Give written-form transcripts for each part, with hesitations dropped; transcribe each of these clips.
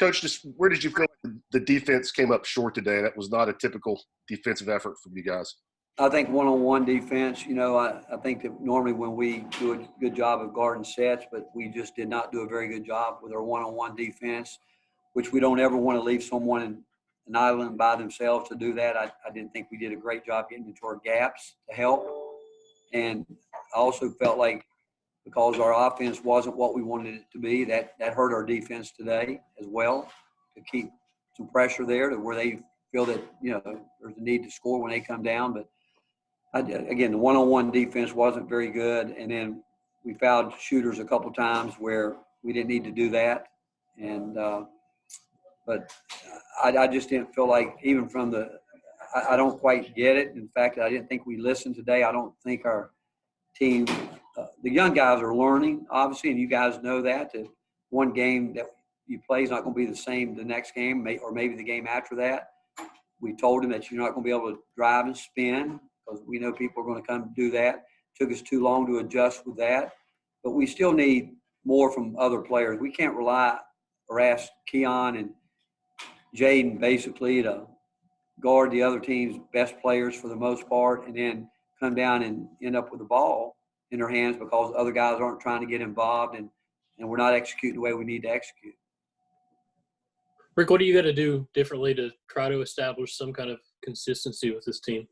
Coach, just where did you feel like the defense came up short today? That was not a typical defensive effort from you guys. I think one-on-one defense, I think that normally when we do a good job of guarding sets, but we just did not do a very good job with our one-on-one defense, which we don't ever want to leave someone in an island by themselves to do that. I didn't think we did a great job getting into our gaps to help. And I also felt like because our offense wasn't what we wanted it to be, that hurt our defense today as well, to keep some pressure there to where they feel that, there's a need to score when they come down. But again, the one-on-one defense wasn't very good. And then we fouled shooters a couple times where we didn't need to do that. And but I just didn't feel like even from I don't quite get it. In fact, I didn't think we listened today. I don't think our team, the young guys are learning, obviously, and you guys know that one game that you play is not going to be the same the next game or maybe the game after that. We told them that you're not going to be able to drive and spin because we know people are going to come do that. It took us too long to adjust with that. But we still need more from other players. We can't rely or ask Keon and Jaden basically to guard the other team's best players for the most part and then come down and end up with the ball in their hands because other guys aren't trying to get involved and we're not executing the way we need to execute. Rick, what do you got to do differently to try to establish some kind of consistency with this team?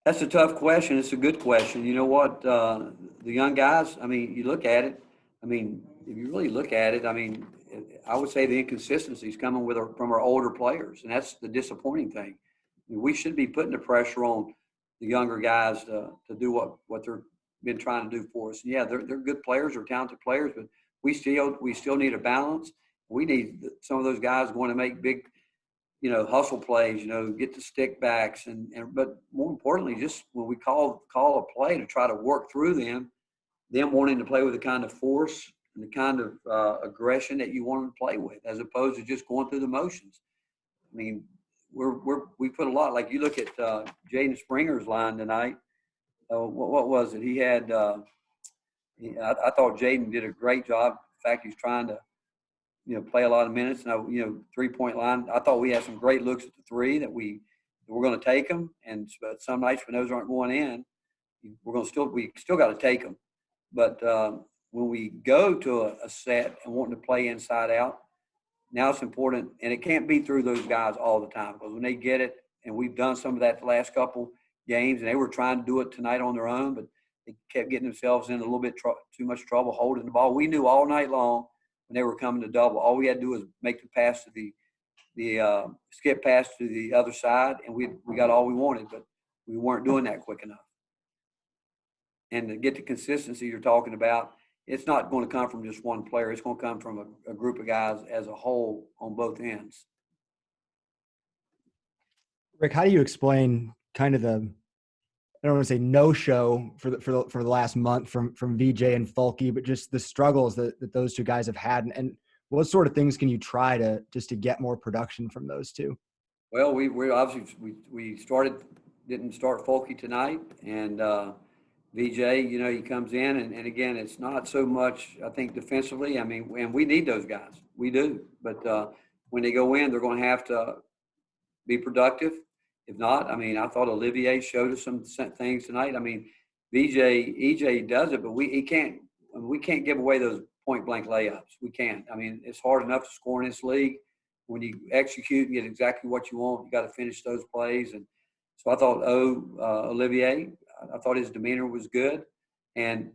That's a tough question. It's a good question. You know what? The young guys, you look at it. If you really look at it, I would say the inconsistency is coming from our older players, and that's the disappointing thing. We should be putting the pressure on the younger guys to do what they've been trying to do for us. And yeah, they're good players, they're talented players, but we still need a balance. We need some of those guys going to make big, hustle plays, get the stick backs, but more importantly, just when we call a play to try to work through them wanting to play with the kind of force and the kind of aggression that you want them to play with, as opposed to just going through the motions. We put a lot. Like you look at Jaden Springer's line tonight. What was it? He had. I thought Jaden did a great job. In fact, he's trying to, play a lot of minutes. Now, 3-point line. I thought we had some great looks at the three that we're going to take them. But some nights when those aren't going in, we still got to take them. But when we go to a set and wanting to play inside out, now it's important, and it can't be through those guys all the time because when they get it, and we've done some of that the last couple games, and they were trying to do it tonight on their own, but they kept getting themselves in a little bit too much trouble holding the ball. We knew all night long when they were coming to double, all we had to do was make the pass to the skip pass to the other side, and we got all we wanted, but we weren't doing that quick enough. And to get the consistency you're talking about, it's not going to come from just one player. It's going to come from a group of guys as a whole on both ends. Rick, how do you explain kind of I don't want to say no-show for the last month from VJ and Fulke, but just the struggles that those two guys have had, and what sort of things can you try to get more production from those two? Well, we obviously didn't start Fulke tonight, and VJ, he comes in, and again, it's not so much, I think, defensively. And we need those guys. We do. But when they go in, they're going to have to be productive. If not, I thought Olivier showed us some things tonight. EJ does it, but we can't give away those point-blank layups. We can't. It's hard enough to score in this league. When you execute and get exactly what you want, you got to finish those plays. And so I thought, Olivier, I thought his demeanor was good. And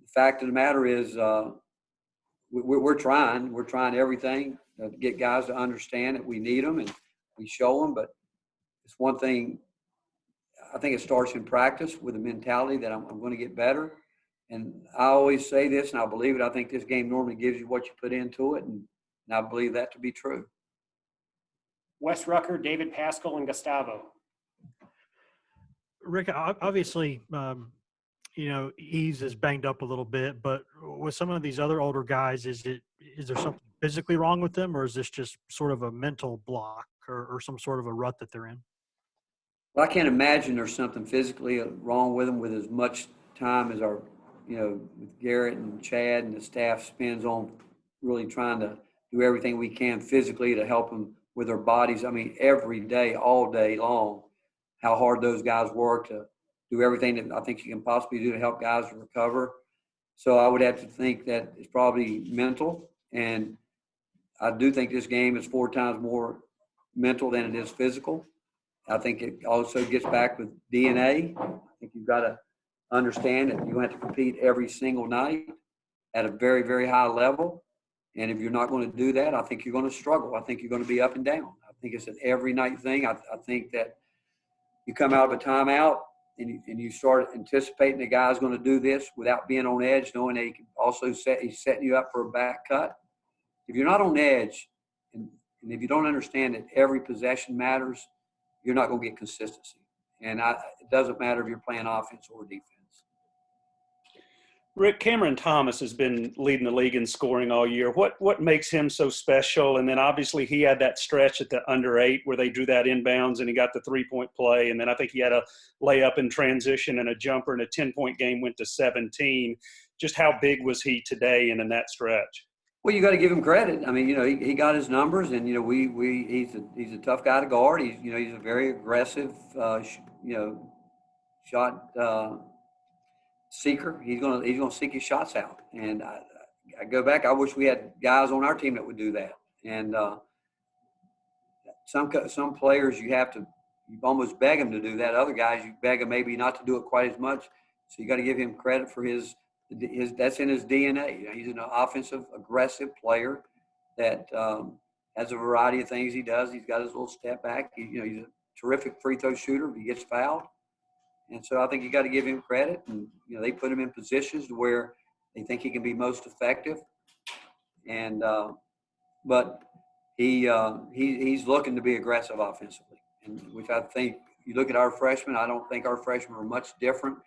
the fact of the matter is we're trying. We're trying everything to get guys to understand that we need them and we show them. But it's one thing, I think it starts in practice with a mentality that I'm going to get better. And I always say this, and I believe it. I think this game normally gives you what you put into it, and I believe that to be true. Wes Rucker, David Pascal, and Gustavo. Rick, obviously, Eves is banged up a little bit, but with some of these other older guys, is there something physically wrong with them, or is this just sort of a mental block or some sort of a rut that they're in? Well, I can't imagine there's something physically wrong with them with as much time as with Garrett and Chad and the staff spends on really trying to do everything we can physically to help them with their bodies. I mean, every day, all day long, how hard those guys work to do everything that I think you can possibly do to help guys recover. So I would have to think that it's probably mental. And I do think this game is 4 times more mental than it is physical. I think it also gets back with DNA. I think you've got to understand that you have to compete every single night at a very, very high level. And if you're not going to do that, I think you're going to struggle. I think you're going to be up and down. I think it's an every night thing. I think that you come out of a timeout and you start anticipating the guy's going to do this without being on edge, knowing that he can also he's setting you up for a back cut. If you're not on edge and if you don't understand that every possession matters, you're not going to get consistency. And it doesn't matter if you're playing offense or defense. Rick, Cameron Thomas has been leading the league in scoring all year. What makes him so special? And then obviously he had that stretch at the under 8 where they drew that inbounds and he got the 3-point play. And then I think he had a layup in transition and a jumper, and a 10-point game went to 17. Just how big was he today and in that stretch? Well, you got to give him credit. I mean, he got his numbers, and he's a tough guy to guard. He's a very aggressive, shot seeker. He's gonna seek his shots out. And I go back. I wish we had guys on our team that would do that. And some players you almost beg them to do that. Other guys you beg them maybe not to do it quite as much. So you got to give him credit for his that's in his DNA. He's an offensive, aggressive player that has a variety of things he does. He's got his little step back. He's a terrific free throw shooter if he gets fouled. And so I think you got to give him credit. And they put him in positions where they think he can be most effective. And but he's looking to be aggressive offensively, and which I think you look at our freshmen. I don't think our freshmen are much different.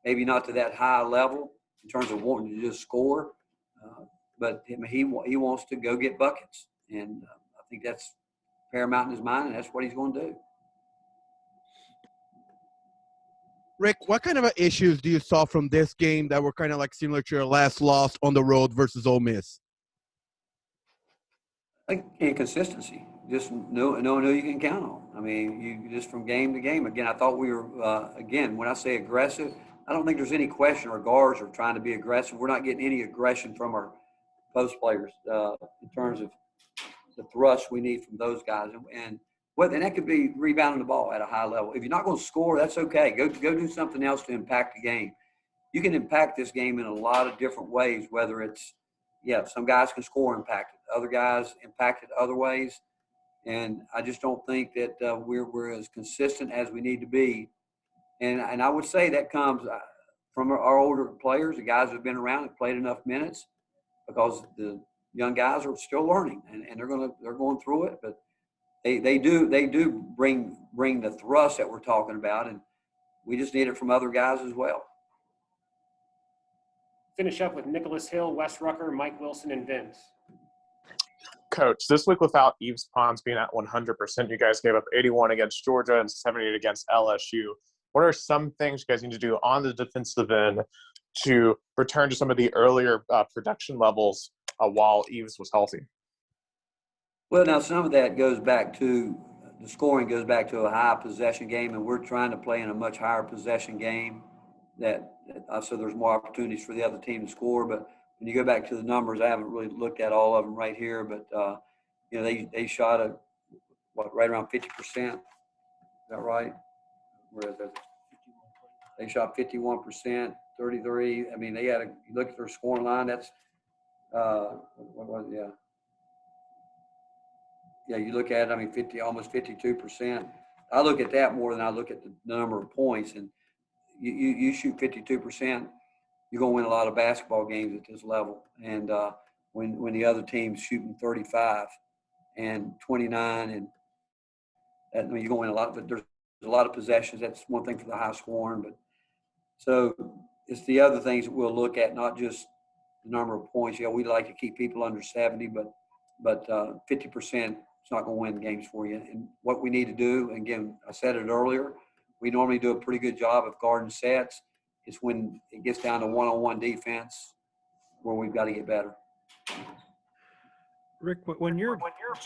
Maybe not to that high level in terms of wanting to just score, but he wants to go get buckets, and I think that's paramount in his mind, and that's what he's going to do. Rick, what kind of issues do you saw from this game that were kind of like similar to your last loss on the road versus Ole Miss? I think inconsistency, just knowing who you can count on. I mean, you just from game to game. Again, I thought we were, when I say aggressive, I don't think there's any question our guards are trying to be aggressive. We're not getting any aggression from our post players in terms of the thrust we need from those guys. And that could be rebounding the ball at a high level. If you're not going to score, that's okay. Go do something else to impact the game. You can impact this game in a lot of different ways, whether it's, some guys can score impacted, other guys impacted other ways. And I just don't think that we're as consistent as we need to be. And I would say that comes from our older players, the guys who have been around and played enough minutes, because the young guys are still learning and they're going through it. But they do bring the thrust that we're talking about, and we just need it from other guys as well. Finish up with Nicholas Hill, Wes Rucker, Mike Wilson, and Vince. Coach, this week without Yves Pons being at 100%, you guys gave up 81 against Georgia and 78 against LSU. What are some things you guys need to do on the defensive end to return to some of the earlier production levels while Yves was healthy? Well, now some of that goes back to the scoring goes back to a high possession game, and we're trying to play in a much higher possession game so there's more opportunities for the other team to score. But when you go back to the numbers, I haven't really looked at all of them right here, but they shot right around 50%. Is that right? Where is it? They shot 51%, 33. I mean, you look at their scoring line. That's what was it? Yeah, you look at it, almost 52%. I look at that more than I look at the number of points. And you shoot 52%, you're going to win a lot of basketball games at this level. And when the other team's shooting 35 and 29, and you're going to win a lot. But there's a lot of possessions. That's one thing for the high scoring. But so it's the other things that we'll look at, not just the number of points. We like to keep people under 70, but 50%. It's not going to win games for you. And what we need to do, again, I said it earlier, we normally do a pretty good job of guarding sets. It's when it gets down to one-on-one defense where we've got to get better. Rick, when you're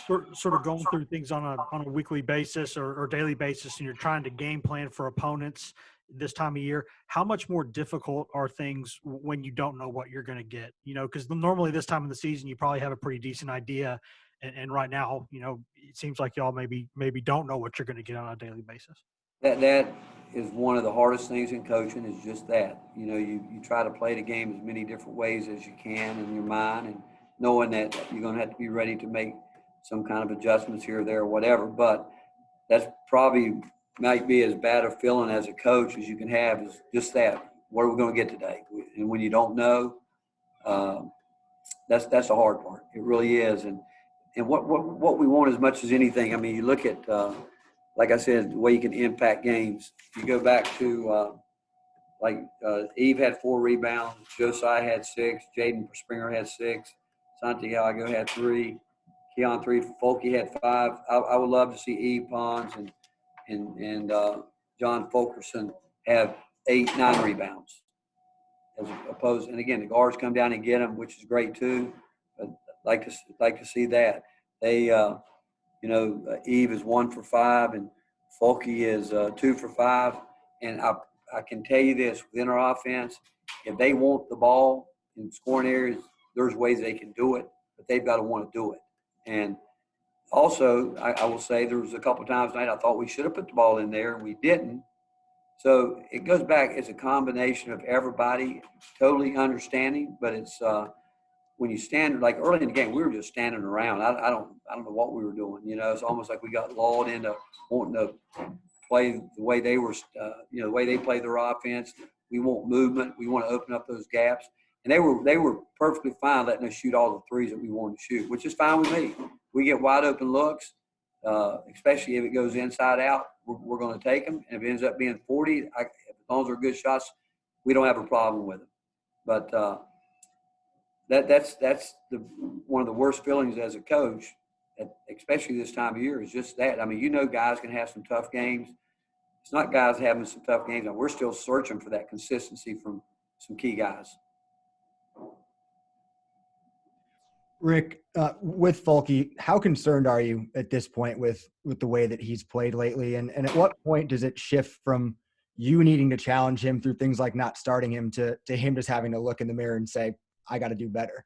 sort of going through things on a weekly basis or daily basis, and you're trying to game plan for opponents this time of year, how much more difficult are things when you don't know what you're going to get? You know, because normally this time of the season, you probably have a pretty decent idea. And right now, you know, it seems like y'all maybe don't know what you're going to get on a daily basis. That is one of the hardest things in coaching is just that. You know, you try to play the game as many different ways as you can in your mind, and knowing that you're going to have to be ready to make some kind of adjustments here or there or whatever. But that's probably might be as bad a feeling as a coach as you can have is just that. What are we going to get today? And when you don't know, that's the hard part. It really is. And what we want as much as anything, I mean, you look at, like I said, the way you can impact games. You go back to Eve had 4 rebounds, Josiah had 6, Jaden Springer had 6, Santiago had 3, Keon 3, Folky had 5. I would love to see Eve Pons and John Fulkerson have 8, 9 rebounds. As opposed, and again, the guards come down and get them, which is great too. But like to see that they, Eve is 1 for 5, and Folky is 2 for 5. And I can tell you this: within our offense, if they want the ball in scoring areas, there's ways they can do it, but they've got to want to do it. And also, I will say there was a couple of times tonight I thought we should have put the ball in there, and we didn't. So it goes back. It's a combination of everybody totally understanding, but it's when you stand like early in the game, we were just standing around. I don't know what we were doing. You know, it's almost like we got lulled into wanting to play the way they were, the way they play their offense. We want movement. We want to open up those gaps, and they were perfectly fine letting us shoot all the threes that we wanted to shoot, which is fine with me. We get wide open looks, especially if it goes inside out. We're going to take them, and if it ends up being 40, as long as they're good shots, we don't have a problem with them. But that's one of the worst feelings as a coach, especially this time of year, is just that. I mean, guys can have some tough games. It's not guys having some tough games, and we're still searching for that consistency from some key guys. Rick, with Folky, how concerned are you at this point with the way that he's played lately? And at what point does it shift from you needing to challenge him through things like not starting him to him just having to look in the mirror and say, I got to do better?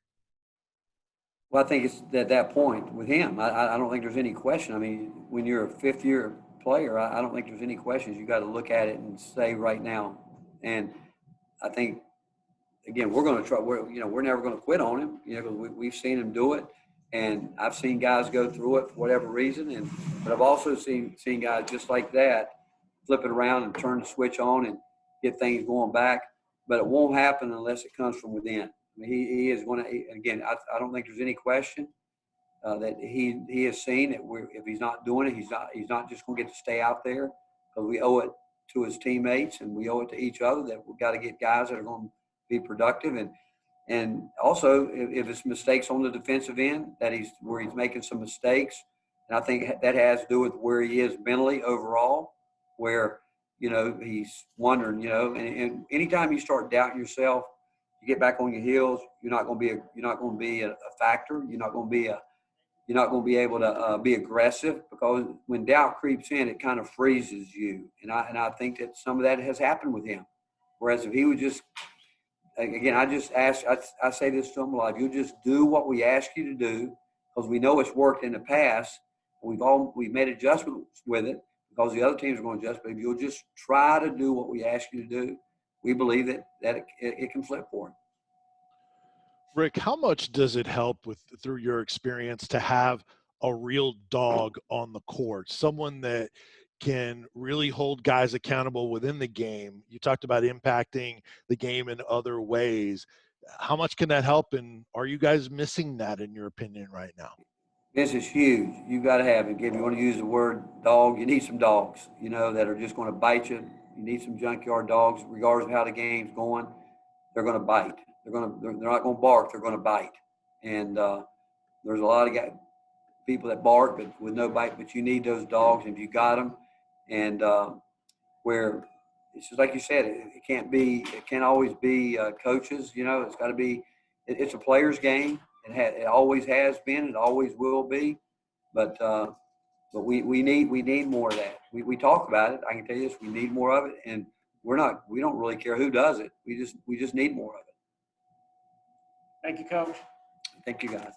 Well, I think it's at that point with him. I don't think there's any question. I mean, when you're a fifth-year player, I don't think there's any questions. You got to look at it and say right now. And I think, again, we're going to try. We're never going to quit on him. Because we've seen him do it, and I've seen guys go through it for whatever reason. But I've also seen guys just like that flip it around and turn the switch on and get things going back. But it won't happen unless it comes from within. I mean, he is going to. Again, I don't think there's any question that he has seen that if he's not doing it, he's not just going to get to stay out there, because we owe it to his teammates and we owe it to each other that we've got to get guys that are going to be productive. And also if it's mistakes on the defensive end, that he's making some mistakes. And I think that has to do with where he is mentally overall, where, he's wondering, and anytime you start doubting yourself, you get back on your heels, you're not going to be a factor. You're not going to be able to be aggressive, because when doubt creeps in, it kind of freezes you. And I think that some of that has happened with him. Whereas if he would just, again, I say this to him a lot: you'll just do what we ask you to do, because we know it's worked in the past. We've made adjustments with it because the other teams are going to adjust. But if you'll just try to do what we ask you to do, we believe that it can flip for him. Rick, how much does it help through your experience to have a real dog on the court, someone that can really hold guys accountable within the game? You talked about impacting the game in other ways. How much can that help, and are you guys missing that in your opinion right now? This is huge. You got to have it. If you want to use the word dog, you need some dogs, that are just going to bite you. You need some junkyard dogs, regardless of how the game's going. They're going to bite. They're not going to bark. They're going to bite. And there's a lot of people that bark but with no bite. But you need those dogs if you got them. And where it's just like you said, it can't always be coaches. It's got to be. It's a player's game. It always has been. It always will be. But we need more of that. We talk about it. I can tell you this: we need more of it, and we don't really care who does it. We just need more of it. Thank you, Coach. Thank you, guys.